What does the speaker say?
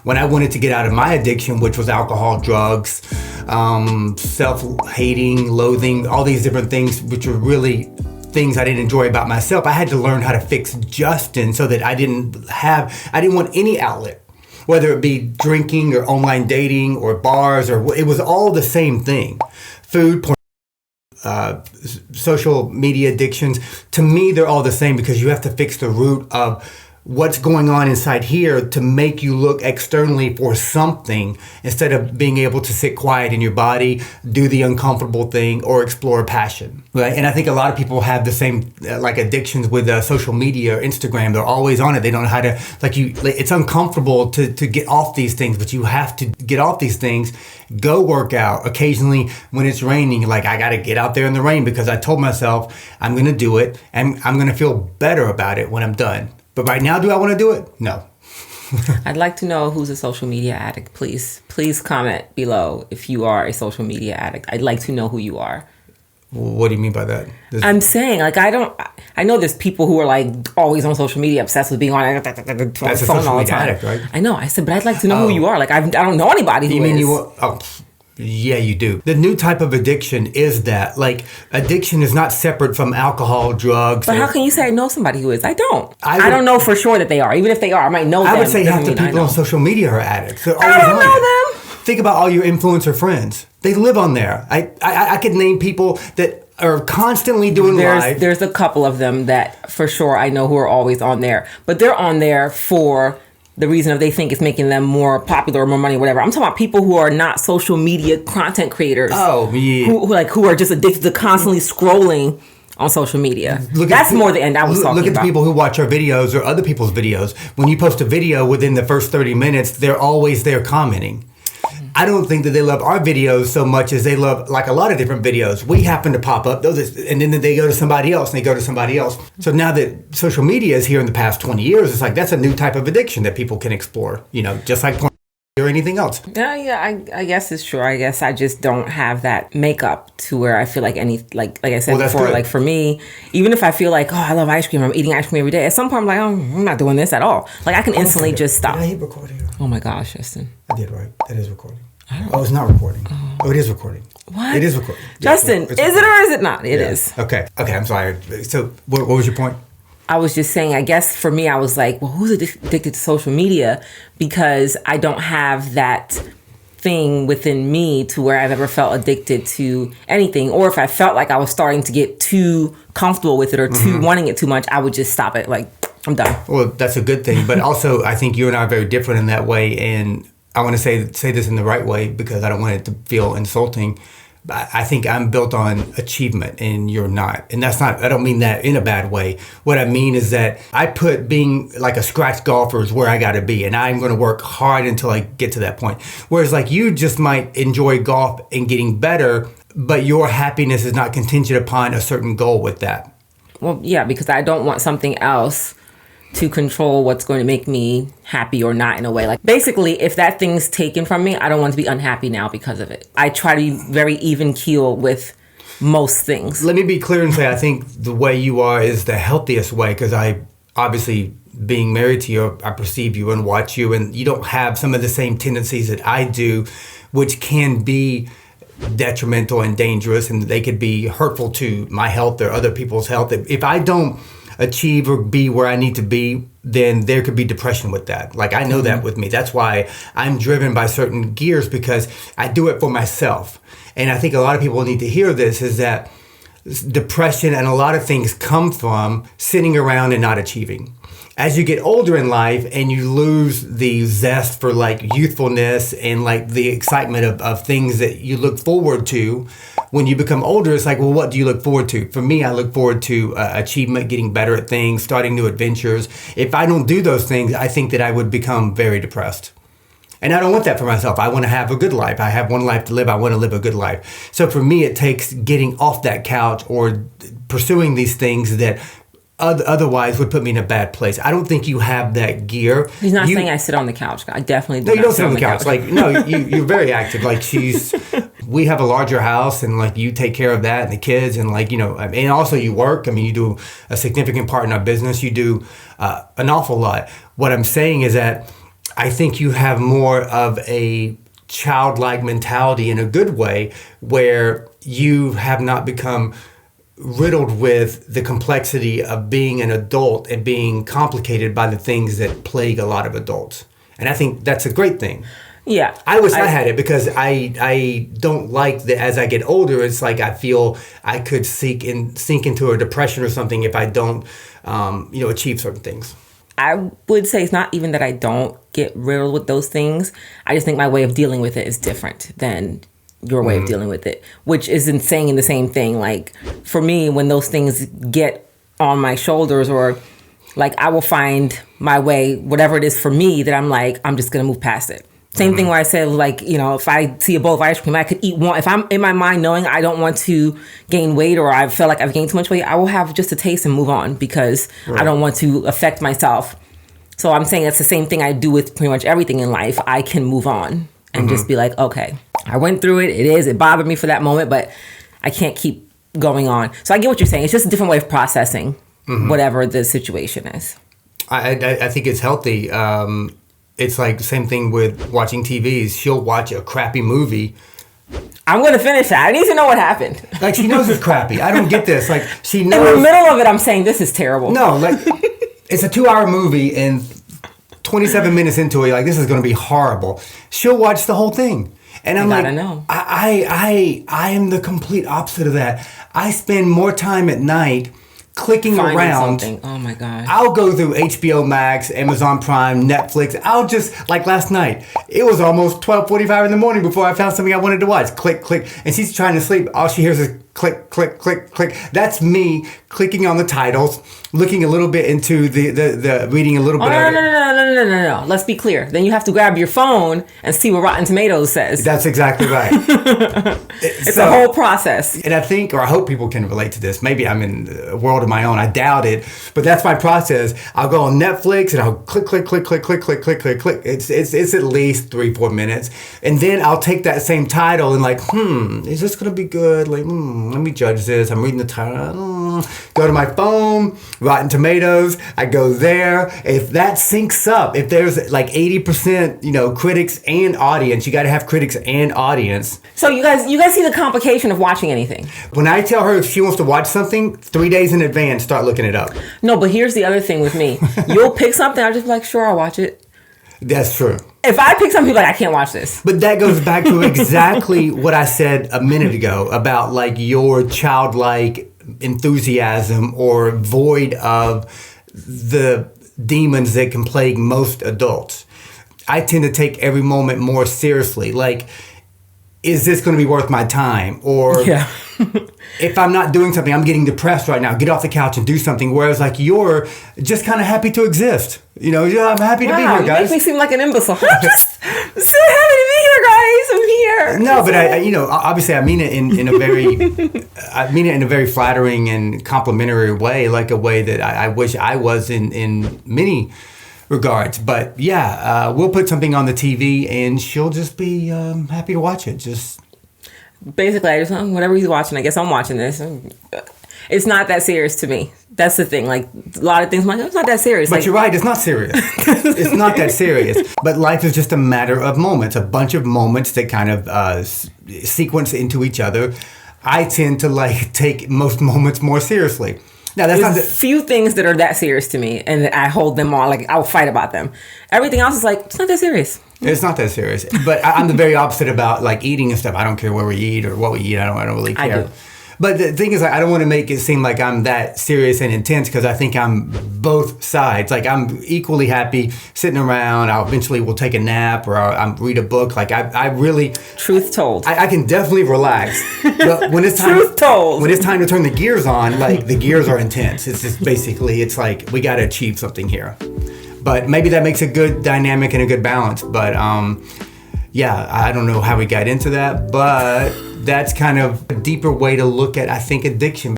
When I wanted to get out of my addiction, which was alcohol, drugs, self-hating, loathing, all these different things, which were really things I didn't enjoy about myself, I had to learn how to fix Justin so that I didn't want any outlet, whether it be drinking or online dating or bars, or it was all the same thing. Food, porn, social media addictions. To me, they're all the same because you have to fix the root of what's going on inside here to make you look externally for something instead of being able to sit quiet in your body, do the uncomfortable thing, or explore passion. Right? And I think a lot of people have the same like addictions with social media or Instagram. They're always on it. They don't know how to, it's uncomfortable to get off these things, but you have to get off these things. Go work out occasionally when it's raining. Like, I got to get out there in the rain because I told myself I'm going to do it and I'm going to feel better about it when I'm done. But right now, do I want to do it? No. I'd like to know who's a social media addict. Please comment below if you are a social media addict. I'd like to know who you are. What do you mean by that? I'm saying, I know there's people who are like always on social media, obsessed with being on That's a social media addict, right? I know. I said, but I'd like to know who you are. Like, I don't know anybody who is. Yeah, you do. The new type of addiction is that. Like, addiction is not separate from alcohol, drugs. But how can you say I know somebody who is? I don't. I don't know for sure that they are. Even if they are, I might know them. I would say half the people on social media are addicts. I don't know them. Think about all your influencer friends. They live on there. I could name people that are constantly doing live. There's a couple of them that for sure I know who are always on there. But they're on there for the reason of they think it's making them more popular or more money or whatever. I'm talking about people who are not social media content creators. Oh, yeah. Who are just addicted to constantly scrolling on social media. That's more the end I was talking about. Look at the people who watch our videos or other people's videos. When you post a video within the first 30 minutes, they're always there commenting. I don't think that they love our videos so much as they love, like, a lot of different videos. We happen to pop up, and then they go to somebody else, and they go to somebody else. So now that social media is here in the past 20 years, it's like that's a new type of addiction that people can explore, just like porn or anything else. Yeah, I guess it's true. I guess I just don't have that makeup to where I feel like like I said before, good. Like for me, even if I feel like, I love ice cream, I'm eating ice cream every day, at some point I'm like, I'm not doing this at all. Like, I can instantly just stop. Did I hit record here? Oh my gosh, Justin. I did, right? That is recording. Oh, it's not recording. Oh, it is recording. What? It is recording. Justin, is it or is it not? It is. Okay, I'm sorry. So what was your point? I was just saying, I guess for me, I was like, well, who's addicted to social media? Because I don't have that thing within me to where I've ever felt addicted to anything. Or if I felt like I was starting to get too comfortable with it or too wanting it too much, I would just stop it. Like, I'm done. Well, that's a good thing. But also, I think you and I are very different in that way. And I want to say this in the right way because I don't want it to feel insulting. I think I'm built on achievement and you're not. And that's not, I don't mean that in a bad way. What I mean is that I put being like a scratch golfer is where I got to be. And I'm going to work hard until I get to that point. Whereas like you just might enjoy golf and getting better, but your happiness is not contingent upon a certain goal with that. Well, yeah, because I don't want something else to control what's going to make me happy or not in a way. Like, basically, if that thing's taken from me, I don't want to be unhappy now because of it. I try to be very even keel with most things. Let me be clear and say I think the way you are is the healthiest way because I obviously, being married to you, I perceive you and watch you, and you don't have some of the same tendencies that I do, which can be detrimental and dangerous, and they could be hurtful to my health or other people's health. If I don't achieve or be where I need to be, then there could be depression with that. Like, I know that with me. That's why I'm driven by certain gears because I do it for myself. And I think a lot of people need to hear this is that depression and a lot of things come from sitting around and not achieving. As you get older in life and you lose the zest for like youthfulness and like the excitement of things that you look forward to, when you become older, it's like, well, what do you look forward to? For me, I look forward to achievement, getting better at things, starting new adventures. If I don't do those things, I think that I would become very depressed. And I don't want that for myself. I want to have a good life. I have one life to live. I want to live a good life. So for me, it takes getting off that couch or pursuing these things that otherwise would put me in a bad place. I don't think you have that gear. He's not saying I sit on the couch. I definitely do. No, you don't sit on the couch. Like, no, you're very active. Like, we have a larger house and like you take care of that and the kids and like, and also you work. I mean, you do a significant part in our business. You do an awful lot. What I'm saying is that I think you have more of a childlike mentality in a good way, where you have not become riddled with the complexity of being an adult and being complicated by the things that plague a lot of adults. And I think that's a great thing. Yeah. I wish I had it, because I don't like that as I get older. It's like I feel I could sink into a depression or something if I don't, achieve certain things. I would say it's not even that I don't get riddled with those things. I just think my way of dealing with it is different than your way of dealing with it, which isn't saying the same thing. Like, for me, when those things get on my shoulders, or like, I will find my way, whatever it is for me, that I'm like, I'm just going to move past it. Same thing where I said, like, if I see a bowl of ice cream, I could eat one. If I'm in my mind knowing I don't want to gain weight, or I feel like I've gained too much weight, I will have just a taste and move on, because I don't want to affect myself. So I'm saying that's the same thing I do with pretty much everything in life. I can move on and just be like, okay, I went through it. It bothered me for that moment, but I can't keep going on. So I get what you're saying. It's just a different way of processing whatever the situation is. I think it's healthy. It's like the same thing with watching TVs. She'll watch a crappy movie. I'm going to finish that. I need to know what happened. Like, she knows it's crappy. I don't get this. Like, she knows. In the middle of it, I'm saying, this is terrible. No, like, it's a 2-hour movie, and 27 minutes into it, like, this is going to be horrible. She'll watch the whole thing. And I'm like, know. I am the complete opposite of that. I spend more time at night clicking around. Something. Oh my God. I'll go through HBO Max, Amazon Prime, Netflix. I'll just, like last night, it was almost 12:45 in the morning before I found something I wanted to watch. Click, click. And she's trying to sleep. All she hears is click, click, click, click. That's me clicking on the titles, looking a little bit into the reading a little bit. No. Let's be clear. Then you have to grab your phone and see what Rotten Tomatoes says. That's exactly right. It's a whole process. And I think, or I hope people can relate to this. Maybe I'm in a world of my own. I doubt it. But that's my process. I'll go on Netflix and I'll click, click, click, click, click, click, click, click, click. It's at least 3-4 minutes. And then I'll take that same title and like, is this going to be good? Like, let me judge this. I'm reading the title. Go to my phone, Rotten Tomatoes. I go there. If that syncs up, if there's like 80%, critics and audience, you got to have critics and audience. So you guys see the complication of watching anything. When I tell her if she wants to watch something, 3 days in advance, start looking it up. No, but here's the other thing with me. You'll pick something, I'll just be like, sure, I'll watch it. That's true. If I pick something, like, I can't watch this. But that goes back to exactly what I said a minute ago about like your childlike enthusiasm or void of the demons that can plague most adults. I tend to take every moment more seriously. Like, is this going to be worth my time? Or if I'm not doing something, I'm getting depressed right now. Get off the couch and do something. Whereas like you're just kind of happy to exist. I'm happy to be here, guys. You make me seem like an imbecile. I'm just so happy to be here, guys. I'm here. No, but I obviously I mean it in a very, I mean it in a very flattering and complimentary way, like a way that I wish I was in many regards. But we'll put something on the TV and she'll just be happy to watch it. Just basically, I just whatever he's watching, I guess I'm watching this. It's not that serious to me. That's the thing. Like, a lot of things, I'm like, it's not that serious. But you're right, it's not serious. It's not that serious. But life is just a matter of moments, a bunch of moments that kind of sequence into each other. I tend to take most moments more seriously. Now, that's There's few things that are that serious to me, and I hold them on. Like, I'll fight about them. Everything else is like, it's not that serious. It's not that serious. But I'm the very opposite about like eating and stuff. I don't care where we eat or what we eat. I don't really care. I do. But the thing is, I don't want to make it seem like I'm that serious and intense, because I think I'm both sides. Like, I'm equally happy sitting around. I eventually will take a nap or I'll read a book. Like, I really... Truth told. I can definitely relax. But when it's time... Truth told. When it's time to turn the gears on, like, the gears are intense. It's just basically, it's like, we got to achieve something here. But maybe that makes a good dynamic and a good balance. But, I don't know how we got into that, but... That's kind of a deeper way to look at, I think, addiction.